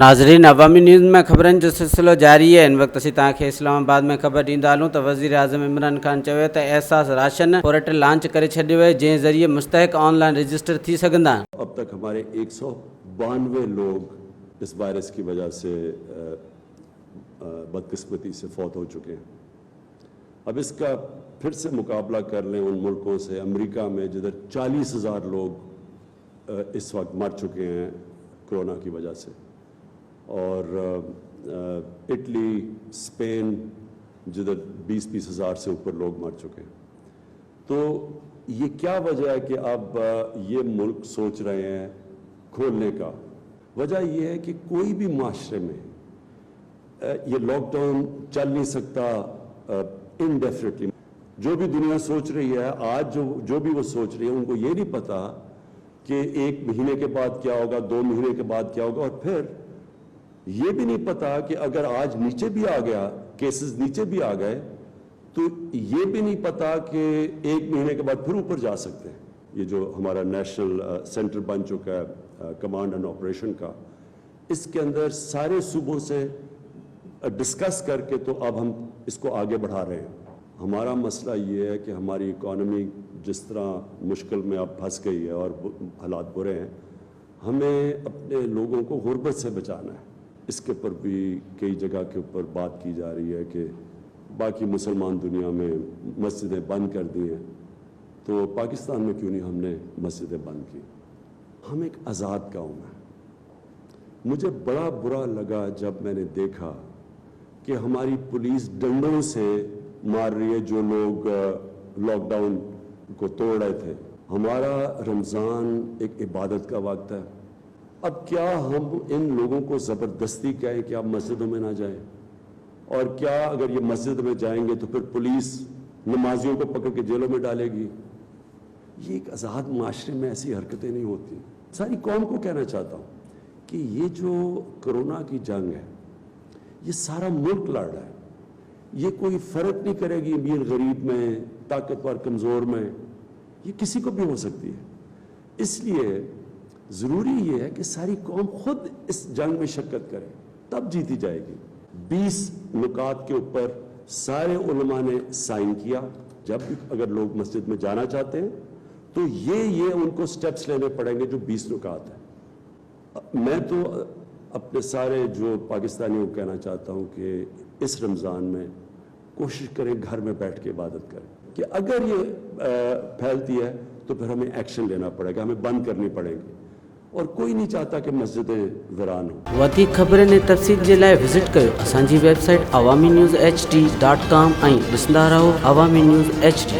नाज़रीन, अवामी न्यूज़ में ख़बरनि जो सिलसिलो जारी है। इन वक्त असीं तव्हांखे इस्लामाबाद में ख़बर ॾींदा हलूं त वज़ीर आज़म इमरान ख़ान चयो त एहसास राशन पोर्टल लॉन्च करे छॾियो आहे, जंहिं ज़रिए मुस्तहिक ऑनलाइन रजिस्टर थी सघंदा। अब तक हमारे 192 लोग इस वायरस की वजह से बदकिस्मती से फौत हो चुके हैं। अब इसका फिर से मुकाबला कर लें उन मुल्कों से, अमेरिका में जिधर 40,000 लोग इस वक्त मर चुके हैं कोरोना की वजह से, और इटली, स्पेन जिधर 20-20 हज़ार से ऊपर लोग मर चुके हैं। तो ये क्या वजह है कि अब ये मुल्क सोच रहे हैं खोलने का? वजह ये है कि कोई भी माशरे में ये लॉकडाउन चल नहीं सकता इनडेफिनेटली। जो भी दुनिया सोच रही है आज, जो भी वो सोच रही है, उनको ये नहीं पता कि 1 महीने के बाद क्या होगा, 2 महीने के बाद क्या होगा, और फिर ये भी नहीं पता कि अगर आज नीचे भी आ गया, केसेस नीचे भी आ गए, तो ये भी नहीं पता कि 1 महीने के बाद फिर ऊपर जा सकते हैं। ये जो हमारा नेशनल सेंटर बन चुका है कमांड एंड ऑपरेशन का, इसके अंदर सारे सूबों से डिस्कस करके तो अब हम इसको आगे बढ़ा रहे हैं। हमारा मसला ये है कि हमारी इकॉनमी जिस तरह मुश्किल में अब फंस गई है और हालात बुरे हैं, हमें अपने लोगों को गुर्बत से बचाना है। इसके ऊपर भी कई जगह के ऊपर बात की जा रही है कि बाकी मुसलमान दुनिया में मस्जिदें बंद कर दी हैं, तो पाकिस्तान में क्यों नहीं हमने मस्जिदें बंद की? हम एक आज़ाद कौम है। मुझे बड़ा बुरा लगा जब मैंने देखा कि हमारी पुलिस डंडों से मार रही है जो लोग लॉकडाउन को तोड़ रहे थे। हमारा रमज़ान एक इबादत का वक्त है। अब क्या हम इन लोगों को ज़बरदस्ती कहें कि आप मस्जिदों में ना जाएं? और क्या अगर ये मस्जिद में जाएंगे तो फिर पुलिस नमाजियों को पकड़ के जेलों में डालेगी? ये एक आज़ाद माशरे में ऐसी हरकतें नहीं होती। सारी कौम को कहना चाहता हूँ कि ये जो कोरोना की जंग है, ये सारा मुल्क लड़ रहा है। ये कोई फ़र्क नहीं करेगी अमीर गरीब में, ताकतवर कमज़ोर में, ये किसी को भी हो सकती है। इसलिए ज़रूरी ये है कि सारी कौम खुद इस जंग में शिरकत करे, तब जीती जाएगी। 20 नुकात के ऊपर सारे उलमा ने साइन किया। जब भी अगर लोग मस्जिद में जाना चाहते हैं तो ये उनको स्टेप्स लेने पड़ेंगे जो 20 नुकात है। मैं तो अपने सारे जो पाकिस्तानियों को कहना चाहता हूँ कि इस रमज़ान में कोशिश करें घर में बैठ के इबादत करें, कि अगर ये फैलती है तो फिर हमें एक्शन लेना पड़ेगा, हमें बंद करनी पड़ेगी, और कोई नहीं चाहता कि मस्जिदें वीरान हो। वधीक ख़बरनि ऐं तफ़सील जे लाइ विज़िट कयो असांजी वेबसाइट awamiNewsHD.com ऐं ॾिसंदा रहो अवामी न्यूज़ HD।